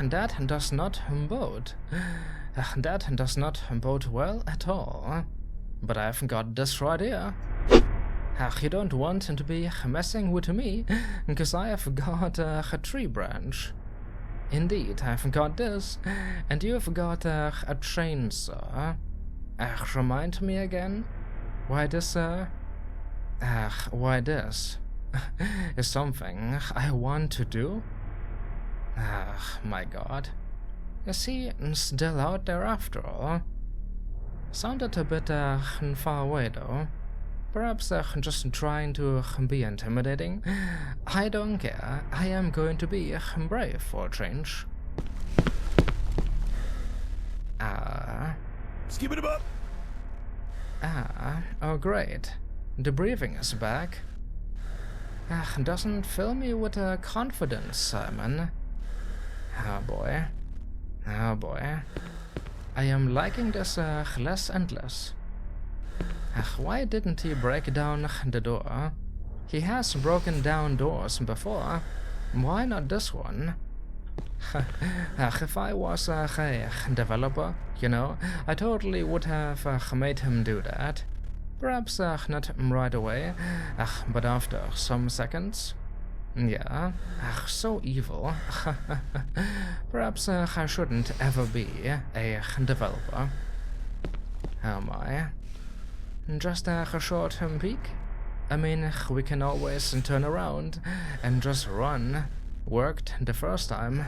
that does not bode. That does not bode well at all. But I've got this right here. You don't want to be messing with me, because I have got a tree branch. Indeed, I've got this, and you've got a chainsaw. Remind me again? Why this, why this is something I want to do? My God. Is he still out there after all? Sounded a bit far away though. Perhaps just trying to be intimidating. I don't care. I am going to be brave for a change. Skip it up. Oh great. The breathing is back. Doesn't fill me with confidence, Simon. Oh boy. Oh boy. I am liking this less and less. Why didn't he break down the door? He has broken down doors before. Why not this one? If I was a developer, you know, I totally would have made him do that. Perhaps not right away, but after some seconds. Yeah, so evil. Perhaps I shouldn't ever be a developer. Oh my. Just a short peek? I mean, we can always turn around and just run. Worked the first time.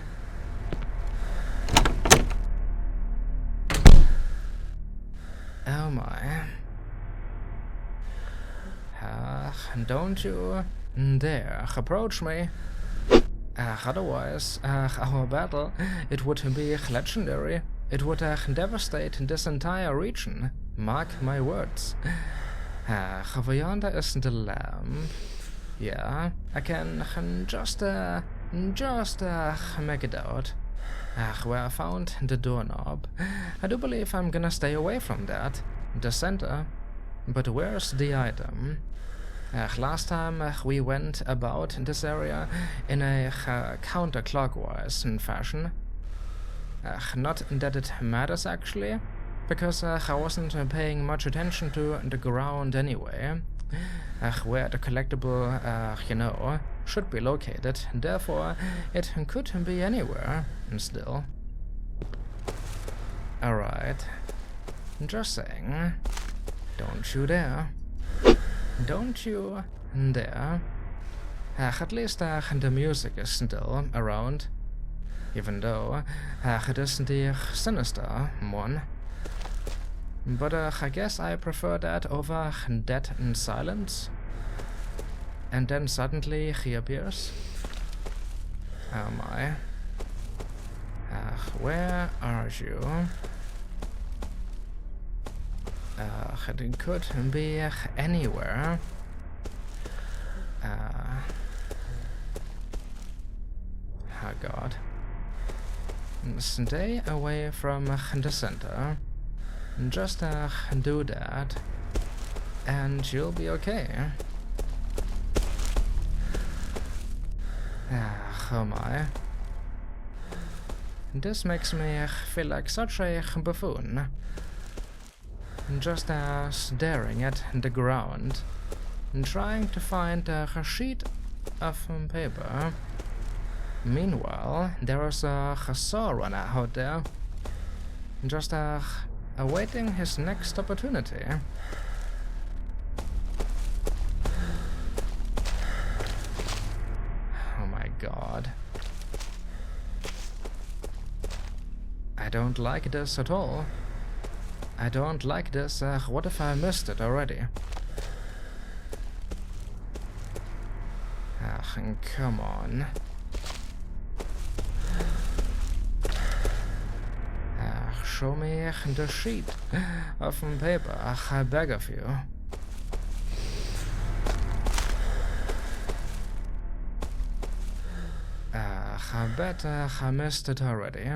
Oh my. Don't you dare approach me. Otherwise, our battle, it would be legendary. It would devastate this entire region. Mark my words. Over yonder is the lamp. Yeah, I can just make it out. Where I found the doorknob. I do believe I'm gonna stay away from that. The center. But where's the item? Last time we went about this area in a counterclockwise fashion. Not that it matters actually, because I wasn't paying much attention to the ground anyway. Where the collectible, you know, should be located. Therefore, it could be anywhere still. Alright. Just saying. Don't you dare. Don't you dare. At least the music is still around. Even though it is the sinister one. But I guess I prefer that over dead and silence. And then suddenly he appears. Oh my. Where are you? It could be anywhere. Oh God. Stay away from the center. Just do that, and you'll be okay. Oh my. This makes me feel like such a buffoon. Just staring at the ground, and trying to find a sheet of paper. Meanwhile, there is a saw runner out there, just awaiting his next opportunity. Oh my God. I don't like this at all. I don't like this. What if I missed it already? Come on. Show me the sheet of paper. I beg of you. I bet I missed it already.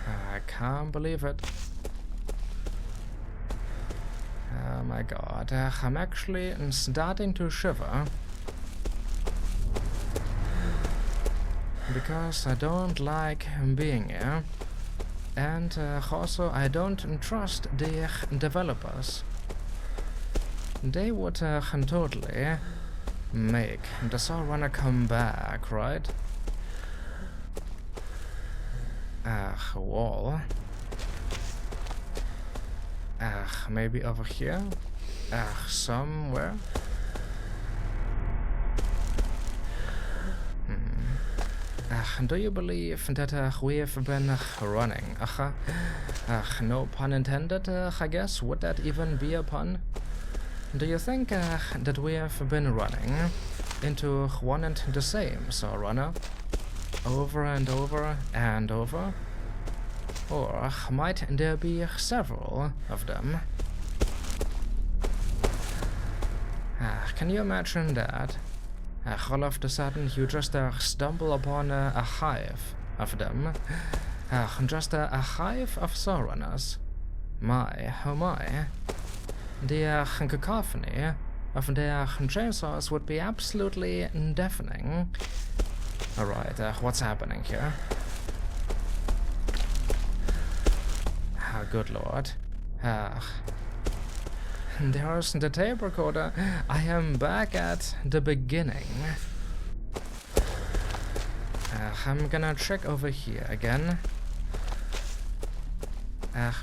I can't believe it. Oh my god, I'm actually starting to shiver. Because I don't like being here. And also I don't trust the developers. They would totally make the Soulrunner come back, right? Wall. Maybe over here? Somewhere? Do you believe that we've been running? No pun intended, I guess. Would that even be a pun? Do you think that we have been running into one and the same Soulrunner? Over and over and over? Or might there be several of them? Can you imagine that? All of a sudden you just stumble upon a hive of them. Just a hive of Soulrunners. My, oh my. The cacophony of their chainsaws would be absolutely deafening. Alright, what's happening here? Good lord. There's the tape recorder. I am back at the beginning. I'm gonna check over here again.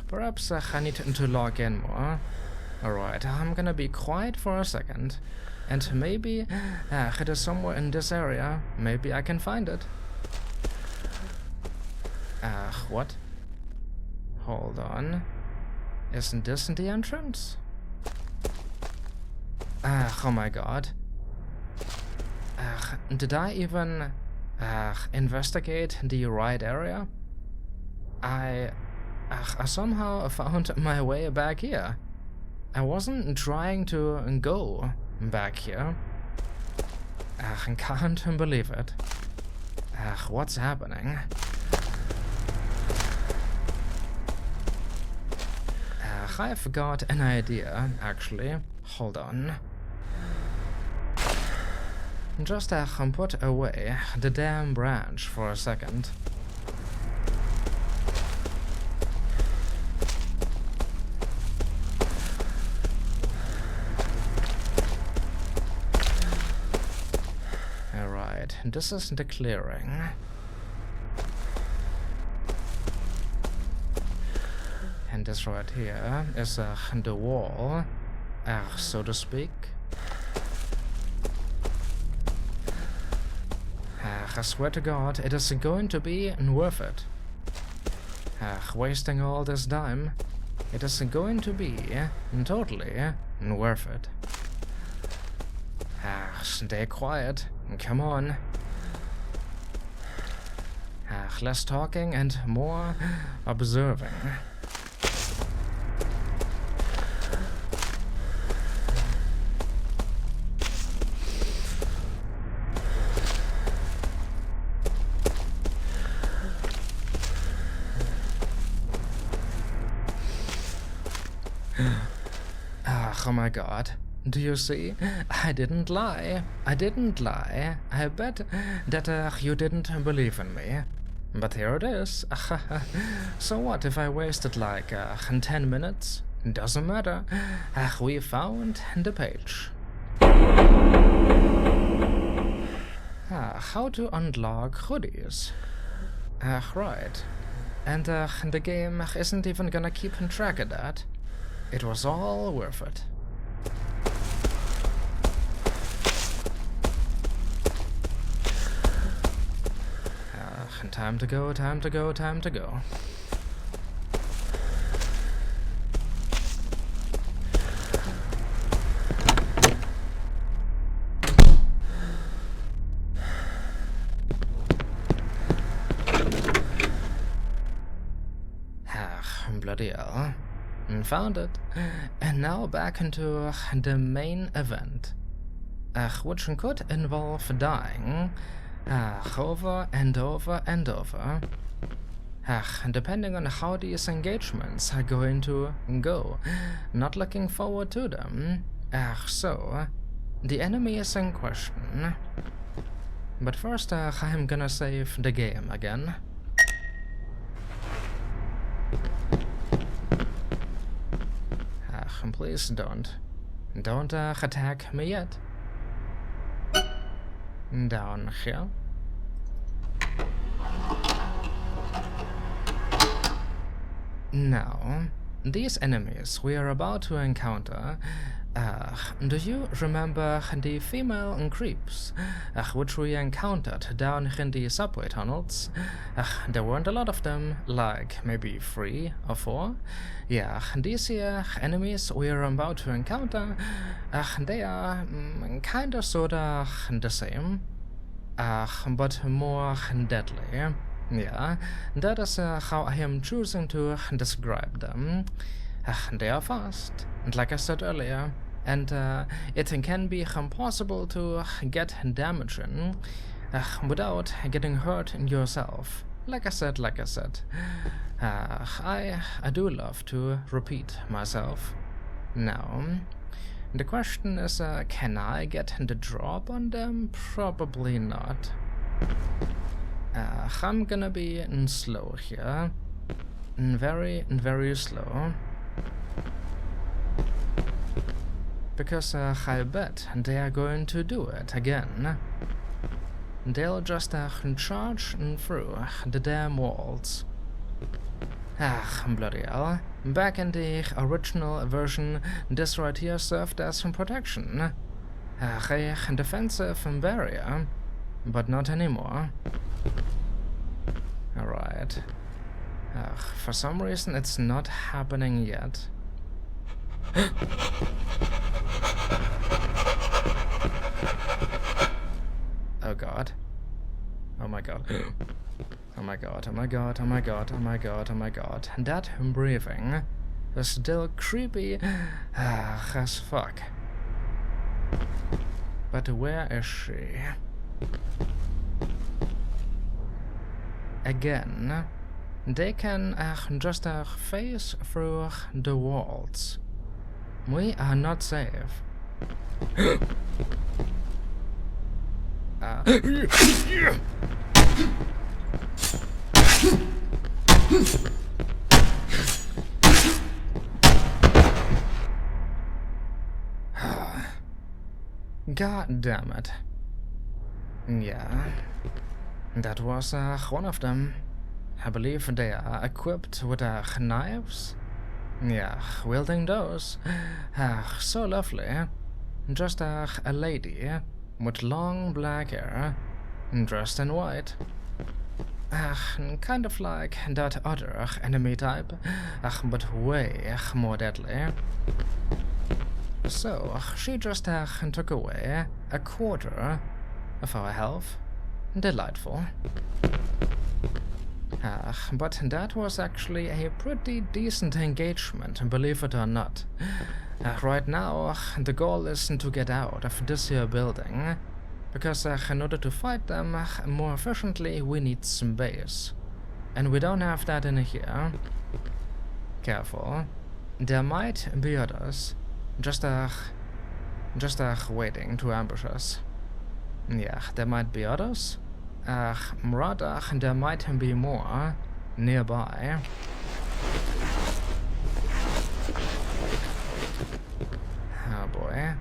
Perhaps I need to log in more. Alright, I'm gonna be quiet for a second. And maybe it is somewhere in this area. Maybe I can find it. What? Hold on. Isn't this the entrance? Oh my god. Did I even investigate the right area? I somehow found my way back here. I wasn't trying to go back here. I can't believe it. What's happening? I've got an idea, actually. Hold on. Just put away the damn branch for a second. Alright, this is the clearing. And this right here is the wall, so to speak. I swear to God, it is going to be worth it. Wasting all this time, it is going to be totally worth it. Stay quiet, come on. Less talking and more observing. Oh my god. Do you see? I didn't lie. I didn't lie. I bet that you didn't believe in me. But here it is. So what if I wasted like 10 minutes? Doesn't matter. We found the page. How to unlock hoodies. Right. And the game isn't even gonna keep track of that. It was all worth it. Time to go, time to go, time to go. Bloody hell. Found it. And now back into the main event. Which could involve dying over and over and over. depending on how these engagements are going to go. Not looking forward to them. So, the enemy is in question. But first, I'm gonna save the game again. Please don't attack me yet. Down here. Now, these enemies we are about to encounter, do you remember the female creeps, which we encountered down in the subway tunnels? There weren't a lot of them, like maybe 3 or 4. Yeah, these here enemies we are about to encounter, they are kinda sorta the same, but more deadly. Yeah, that is how I am choosing to describe them. They are fast, and like I said earlier, and it can be impossible to get damaging without getting hurt yourself. Like I said, I do love to repeat myself. Now, the question is, can I get the drop on them? Probably not. I'm gonna be slow here. Very slow. Because I bet they are going to do it again. They'll just charge through the damn walls. Bloody hell. Back in the original version, this right here served as protection. A defensive barrier. But not anymore. Alright. For some reason it's not happening yet. Oh god. Oh my god. Oh my god, oh my god, oh my god, oh my god, oh my god. That breathing is still creepy as fuck. But where is she? Again, they can just phase through the walls. We are not safe. God damn it. Yeah, that was one of them. I believe they are equipped with knives. Yeah, wielding those. So lovely. Just a lady with long black hair, dressed in white. Kind of like that other enemy type, but way more deadly. So, she just took away a quarter of our health. Delightful. But that was actually a pretty decent engagement, believe it or not. Right now, the goal is to get out of this here building, because in order to fight them more efficiently, we need some base. And we don't have that in here. Careful. There might be others, just waiting to ambush us. Yeah, there might be others. Rather, there might be more nearby. Oh boy.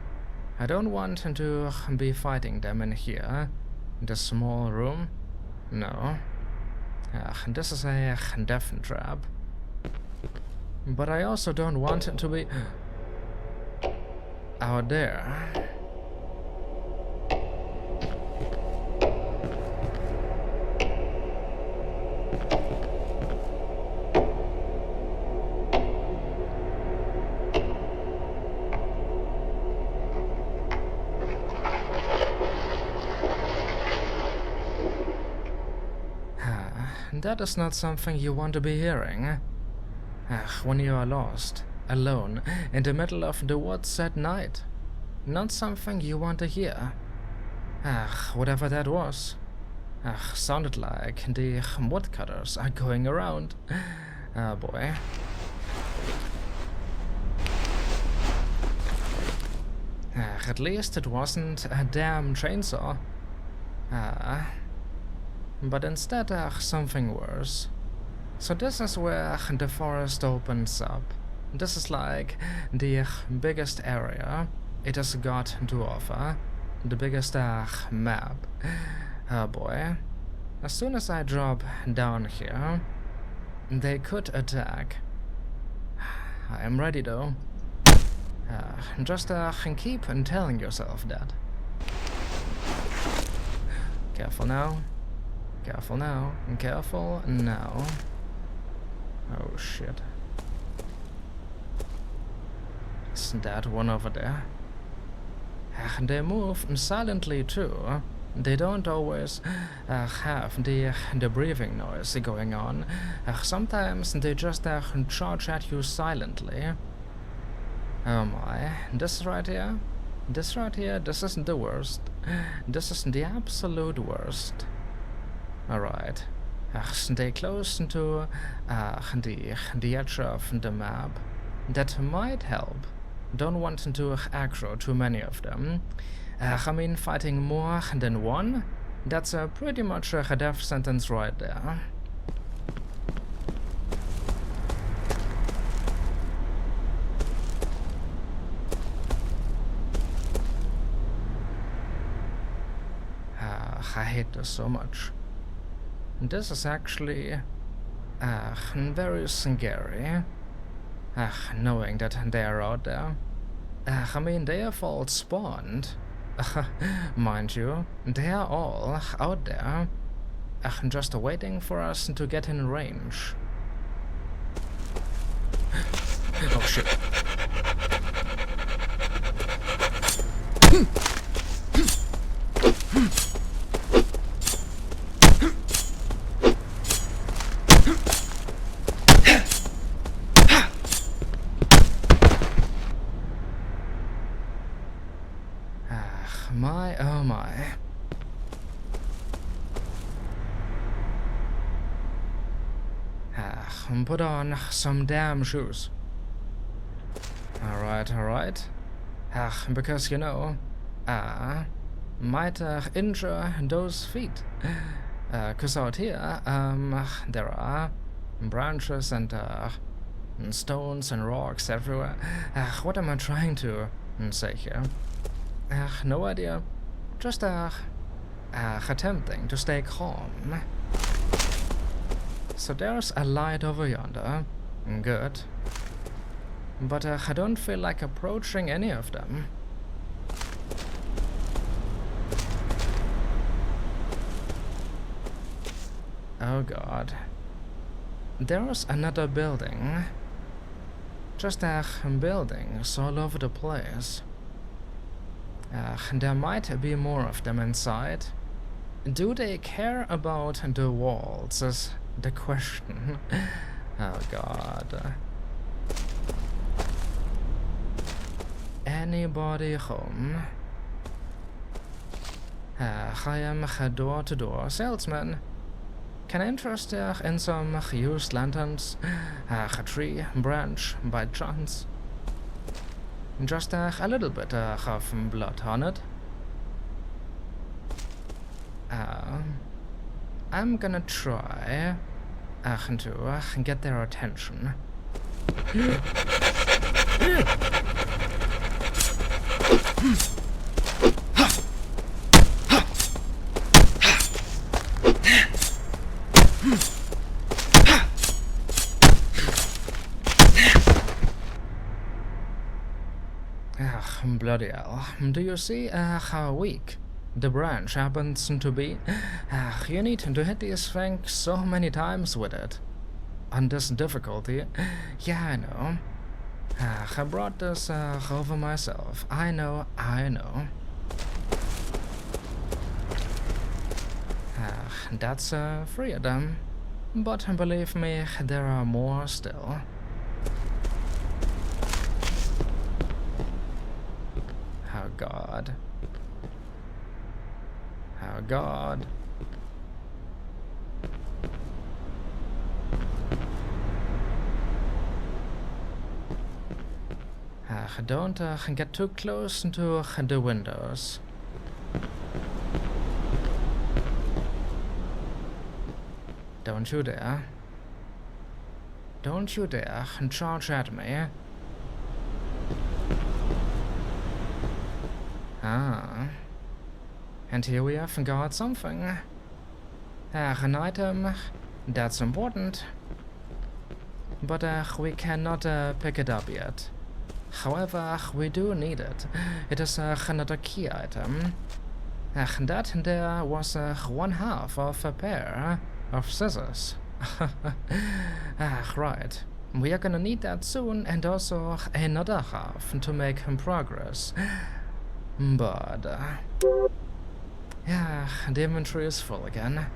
I don't want to be fighting them in here. This small room. No. This is a death trap. But I also don't want it to be out there. That is not something you want to be hearing. When you are lost, alone, in the middle of the woods at night. Not something you want to hear. Whatever that was. Sounded like the woodcutters are going around. Oh boy. At least it wasn't a damn chainsaw. But instead something worse. So this is where the forest opens up. This is like the biggest area it has got to offer. The biggest map. Oh boy. As soon as I drop down here, they could attack. I am ready though. Just keep telling yourself that. Careful now. Careful now. Careful now. Oh shit. It's that one over there. They move silently too. They don't always have the breathing noise going on. Sometimes they just charge at you silently. Oh my, this right here, this isn't the worst. This is the absolute worst. Alright. Stay close to the edge of the map. That might help. Don't want to aggro too many of them. I mean, fighting more than one, that's pretty much a death sentence right there. I hate this so much. This is actually very scary. Knowing that they are out there. I mean, they have all spawned. Mind you, they are all out there. Just waiting for us to get in range. Oh shit. My, oh my. Put on some damn shoes. Alright. Because, you know, might injure those feet. 'Cause out here, there are branches and stones and rocks everywhere. What am I trying to say here? No idea. Just attempting to stay calm. So there's a light over yonder. Good. But I don't feel like approaching any of them. Oh god. There's another building. Just buildings all over the place. There might be more of them inside. Do they care about the walls is the question. Oh god. Anybody home? I am a door-to-door salesman. Can I interest you in some used lanterns? A tree branch by chance? Just a little bit of blood on it. I'm gonna try to get their attention. Bloody hell. Do you see how weak the branch happens to be? You need to hit these things so many times with it. On this difficulty. Yeah, I know. I brought this over myself. I know. That's 3 of them. But believe me, there are more still. Oh god. Oh god. don't get too close to the windows. Don't you dare. Don't you dare charge at me. Ah. And here we have got something. An item that's important. But we cannot pick it up yet. However, we do need it. It is another key item. That there was one half of a pair of scissors. Right. We are gonna need that soon, and also another half to make progress. But yeah, the inventory is full again.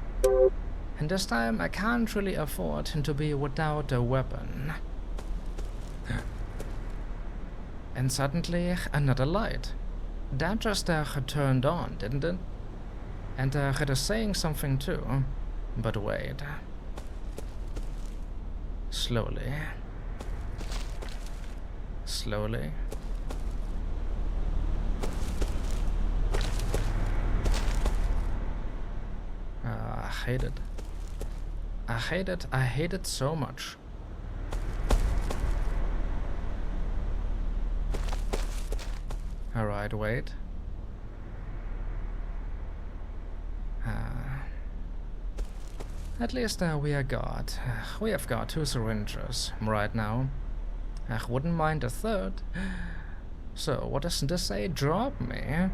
And this time I can't really afford to be without a weapon. And suddenly another light. That just turned on, didn't it? And it is saying something too. But wait. Slowly. Slowly. I hate it. I hate it. I hate it so much. Alright, wait. At least we have got 2 syringes right now. I wouldn't mind a third. So what does this say? Drop me?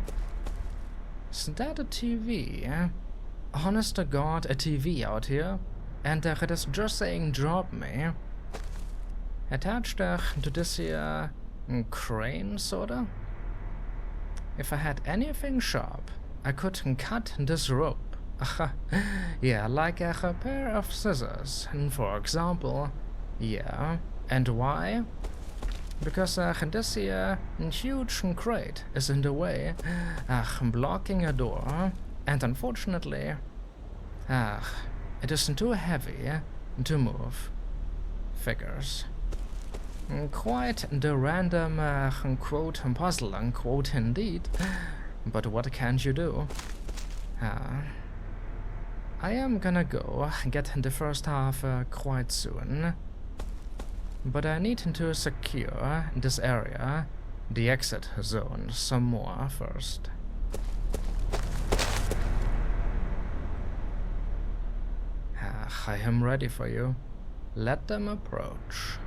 Is that a TV? Honest to God, a TV out here? And it is just saying drop me. Attached to this here crane, sorta? If I had anything sharp, I could cut this rope. Yeah, like a pair of scissors, for example. Yeah, and why? Because this here huge crate is in the way, blocking a door, and unfortunately, it is too heavy to move. Figures. Quite the random quote puzzle unquote indeed, but what can you do? I am gonna go get the first half quite soon, but I need to secure this area, the exit zone, some more first. I am ready for you. Let them approach.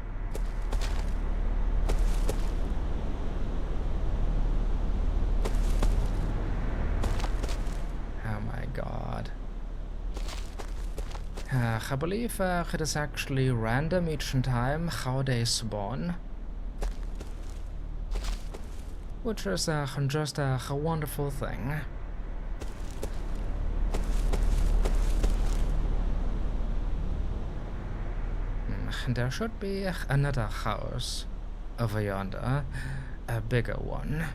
Oh my god. I believe it is actually random each time how they spawn. Which is just a wonderful thing. There should be another house over yonder, a bigger one.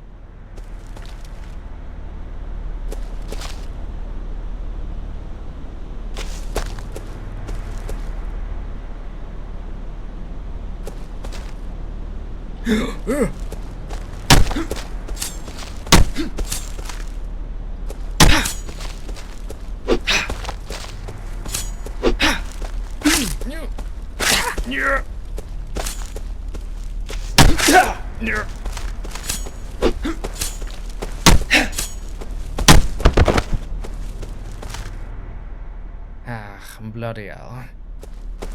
Bloody hell.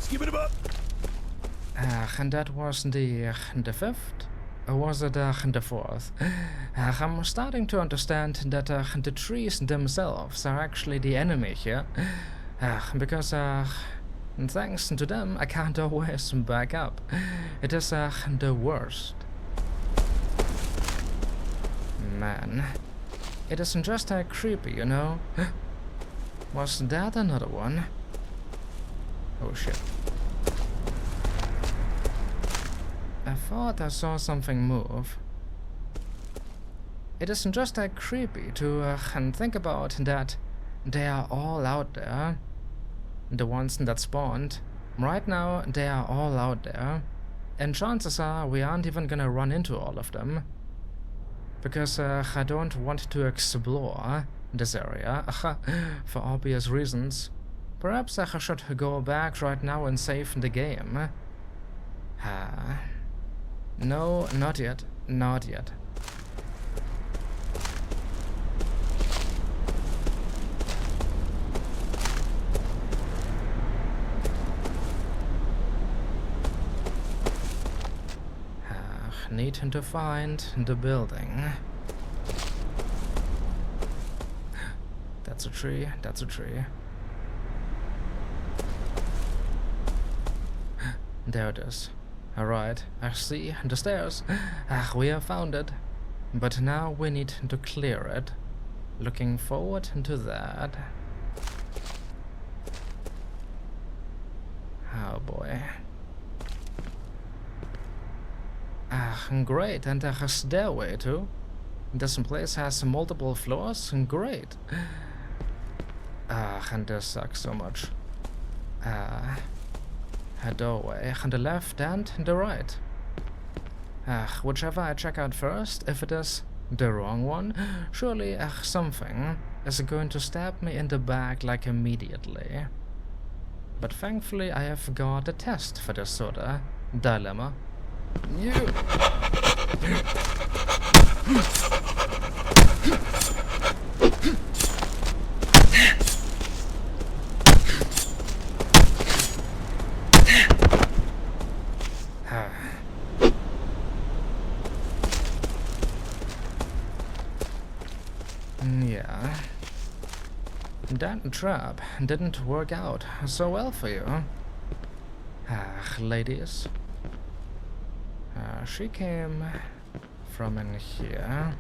Skip it up. And that was the 5th? Or was it the 4th? I'm starting to understand that the trees themselves are actually the enemy here. Because thanks to them, I can't always back up. It is the worst. Man, it isn't just creepy, you know? Was that another one? Oh shit. I thought I saw something move. It isn't just creepy to think about that they are all out there. The ones that spawned. Right now, they are all out there. And chances are we aren't even gonna run into all of them. Because I don't want to explore this area, for obvious reasons. Perhaps I should go back right now and save the game. No, not yet. Not yet. Need to find the building. That's a tree, that's a tree. There it is. Alright, I see the stairs. We have found it. But now we need to clear it. Looking forward to that. Oh boy. Great, and a stairway too. This place has multiple floors. Great. And this sucks so much. A doorway on the left and the right. Whichever I check out first, if it is the wrong one, surely something is going to stab me in the back like immediately. But thankfully I have got a test for this sort of dilemma. You. Yeah. That trap didn't work out so well for you. Ladies. She came from in here.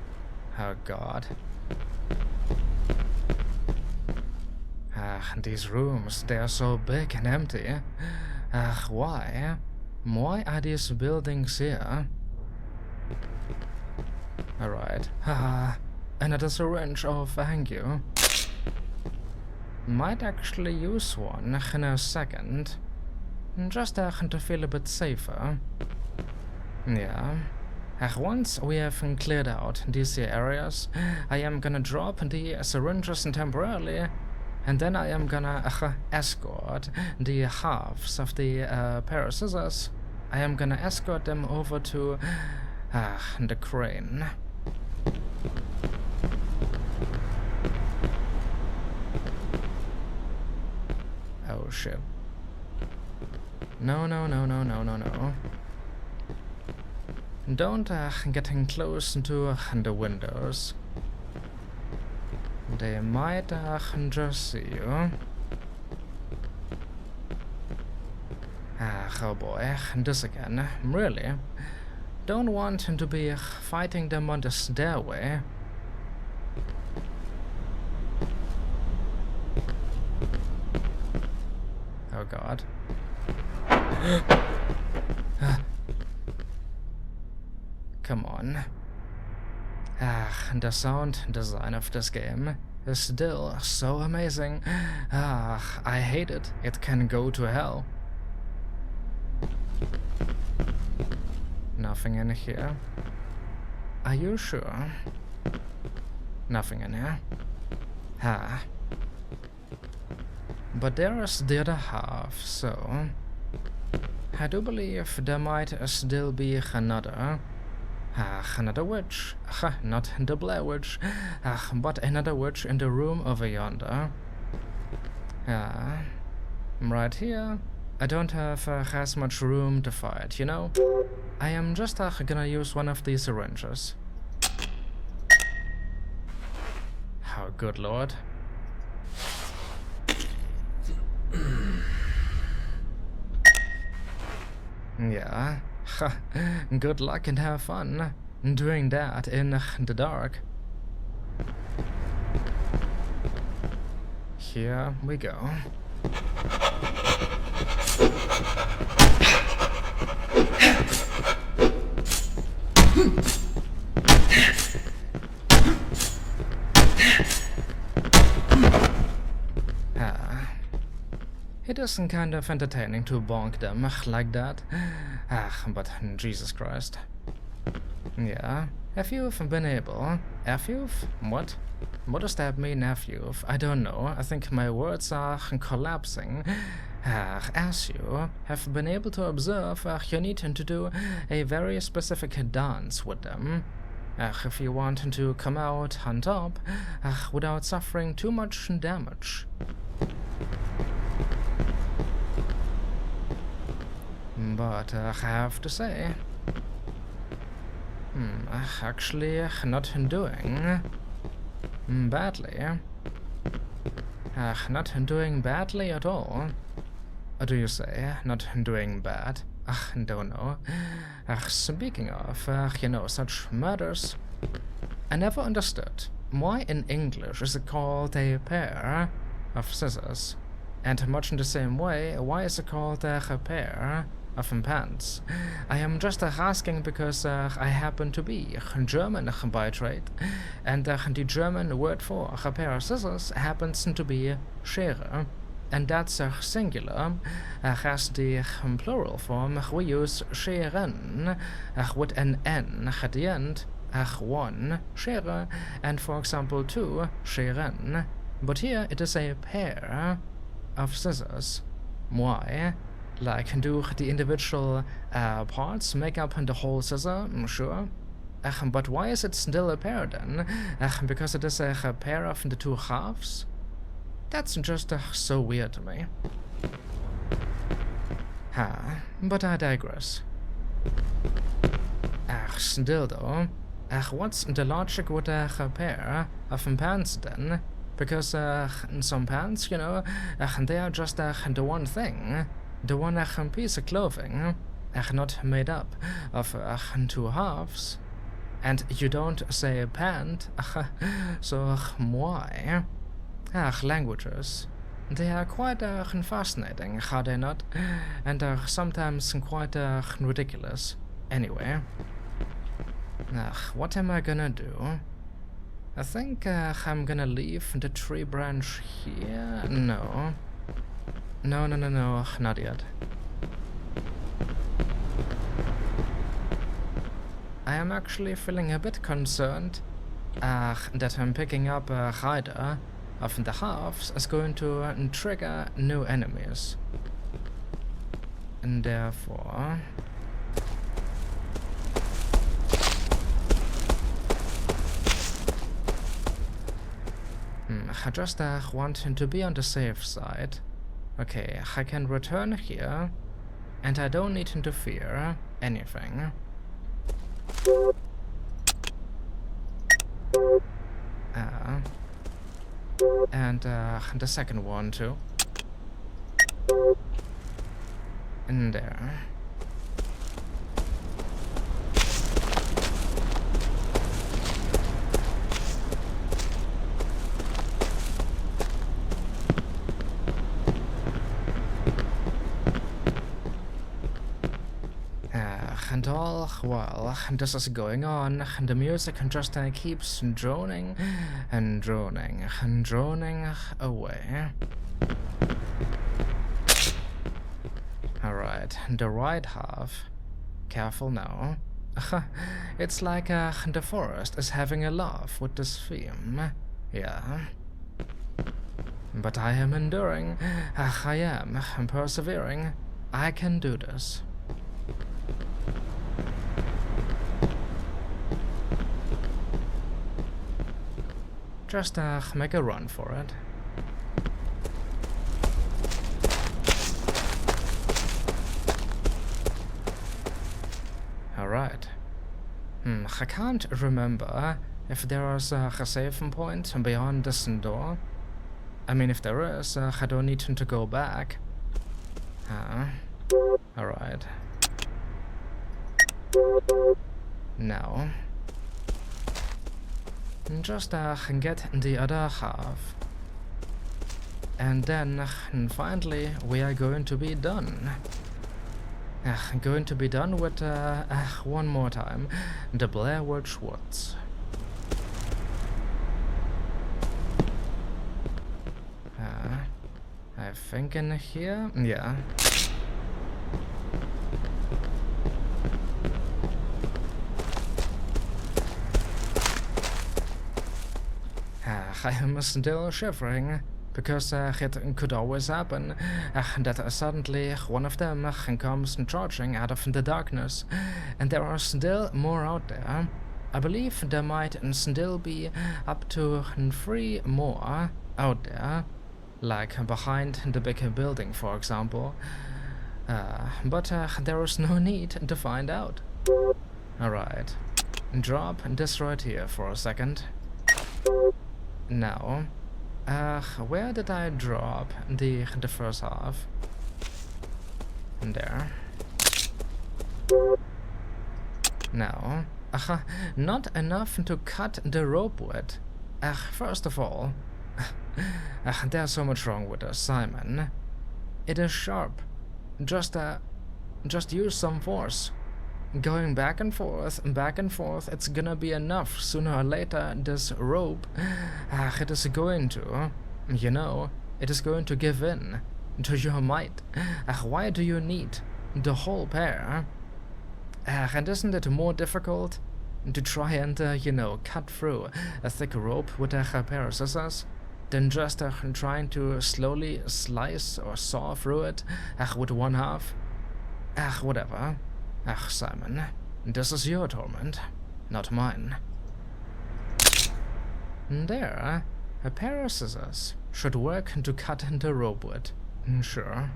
Oh god. These rooms, they are so big and empty. Why? Why are these buildings here? Alright. Another syringe, oh thank you. Might actually use one in a second. Just to feel a bit safer. Yeah. Once we have cleared out these areas, I am gonna drop the syringes temporarily, and then I am gonna escort the halves of the pair of scissors. I am gonna escort them over to the crane. Oh shit. No. Don't get close to the windows. They might just see you. Oh boy, this again. Really? Don't want to be fighting them on the stairway. Oh god. Come on. The sound design of this game is still so amazing. I hate it. It can go to hell. Nothing in here. Are you sure? Nothing in here. But there is the other half, so I do believe there might still be another. Another witch. Not the Blair Witch, but another witch in the room over yonder. Right here. I don't have as much room to fight, you know? I am just gonna use one of these syringes. Oh, good lord. Yeah. Good luck and have fun doing that in the dark. Here we go. It is kind of entertaining to bonk them like that. But Jesus Christ. Yeah, have you been able? Have you? What? What does that mean, have you? I don't know. I think my words are collapsing. As you have been able to observe, you need to do a very specific dance with them. If you want to come out on top without suffering too much damage. But I have to say, actually not doing badly. Not doing badly at all. Do you say not doing bad? Don't know. Speaking of, such murders, I never understood why in English is it called a pair of scissors, and much in the same way, why is it called a pair of pants? I am just asking because I happen to be German by trade, and the German word for a pair of scissors happens to be Schere. And that's singular, as the plural form we use scheren, with an N at the end, one, Schere, and for example two, scheren. But here it is a pair of scissors. Why? Like, do the individual parts make up the whole scissor? Sure. But why is it still a pair then? Because it is a pair of the two halves? That's just so weird to me. But I digress. Still though, what's the logic with a pair of pants then? Because some pants, they are just the one thing, the one piece of clothing, not made up of two halves. And you don't say pant, so why? Languages. They are quite fascinating, are they not? And are sometimes quite ridiculous. Anyway. What am I gonna do? I think I'm gonna leave the tree branch here. No, not yet. I am actually feeling a bit concerned that I'm picking up a rider of the halves is going to trigger new enemies. And therefore... I just want to be on the safe side. Okay, I can return here, and I don't need to fear anything. And the second one too. In there. And all while this is going on, the music just keeps droning and droning and droning away. Alright, the right half. Careful now. It's like the forest is having a laugh with this theme. Yeah. But I am enduring. I am persevering. I can do this. Just make a run for it. Alright. I can't remember if there is a save point beyond this door. I mean, if there is, I don't need to go back. Alright. Now, just get the other half. And then, finally, we are going to be done. Going to be done with, one more time, the Blair Witch Woods. I I think in here? Yeah. I am still shivering, because it could always happen that suddenly one of them comes charging out of the darkness, and there are still more out there. I believe there might still be up to 3 more out there, like behind the big building, for example. But there is no need to find out. Alright, drop this right here for a second. Now, where did I drop the first half? There. Now, not enough to cut the rope with. First of all, there's so much wrong with us, Simon. It is sharp. Just use some force. Going back and forth, it's gonna be enough. Sooner or later, this rope, it is going to, you know, it is going to give in to your might. Why do you need the whole pair? And isn't it more difficult to try and, you know, cut through a thick rope with a pair of scissors than just trying to slowly slice or saw through it with one half? Whatever. Simon, this is your torment, not mine. There, a pair of scissors should work to cut the rope with, sure.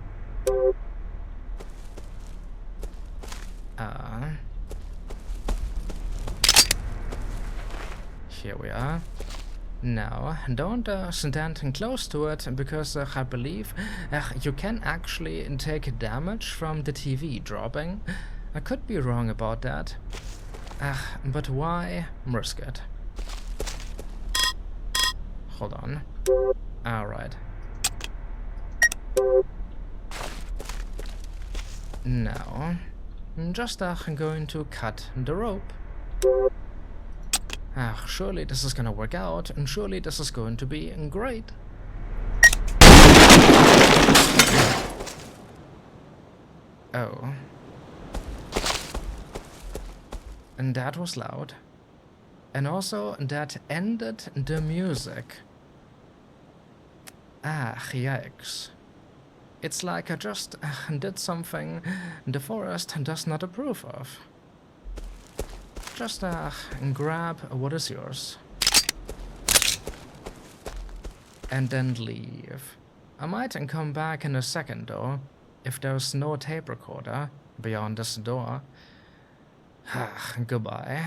Here we are. Now, don't stand close to it, because I believe you can actually take damage from the TV dropping. I could be wrong about that. But why risk it? Hold on. Alright. Now, just going to cut the rope. Surely this is gonna work out, and surely this is going to be great. Oh. And that was loud. And also, that ended the music. Yikes. It's like I just did something the forest does not approve of. Just grab what is yours. And then leave. I might come back in a second though, if there's no tape recorder beyond this door. Goodbye.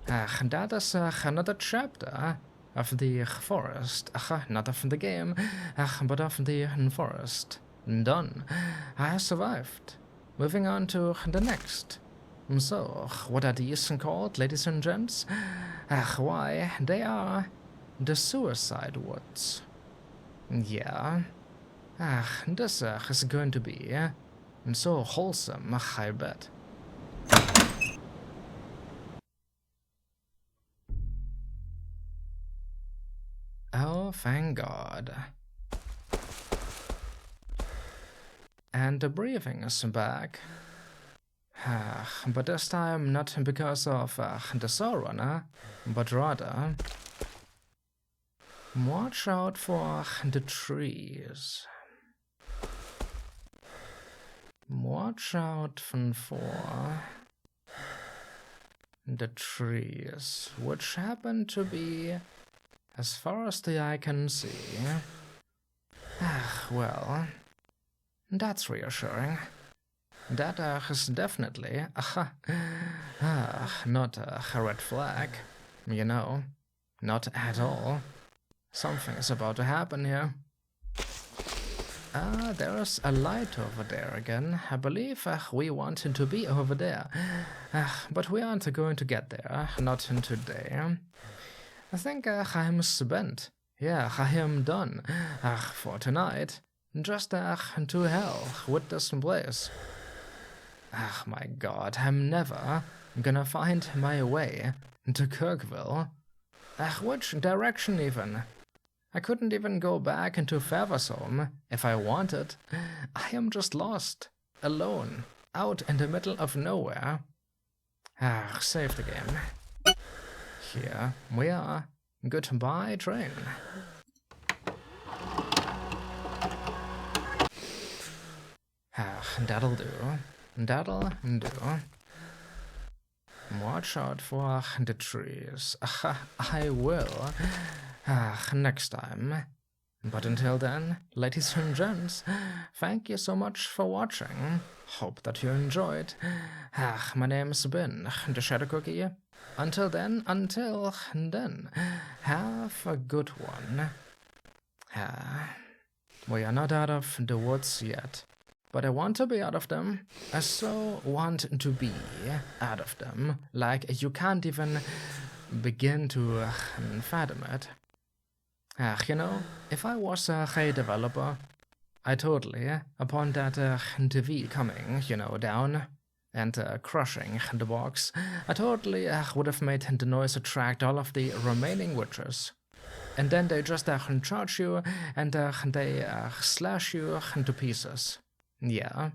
That is another chapter of the forest. Not of the game, but of the forest. Done. I survived. Moving on to the next. So, what are these called, ladies and gents? Why, they are the suicide woods. Yeah. This is going to be so wholesome, I bet. Oh, thank God. And the breathing is back. But this time not because of the Sorunner, but rather... Watch out for the trees. Watch out for the trees, which happen to be, as far as the eye can see. Well, that's reassuring. That is definitely not a red flag, you know, not at all. Something is about to happen here. There's a light over there again. I believe we wanted to be over there, but we aren't going to get there, not today. I think I'm spent. Yeah, I am done for tonight. Just to hell with this place. My God, I'm never gonna find my way to Kirkville. Which direction even? I couldn't even go back into Fäversholm if I wanted. I am just lost, alone, out in the middle of nowhere. Save the game. Here we are. Goodbye, train. That'll do. That'll do. Watch out for the trees. I will. Next time. But until then, ladies and gents, thank you so much for watching. Hope that you enjoyed. My name's been TheShadowCookie. Until then, have a good one. We are not out of the woods yet, but I want to be out of them. I so want to be out of them, like you can't even begin to fathom it. You know, if I was a developer, I totally, upon that TV coming, down and crushing the box, I totally would have made the noise attract all of the remaining witches. And then they just charge you and they slash you into pieces. Yeah.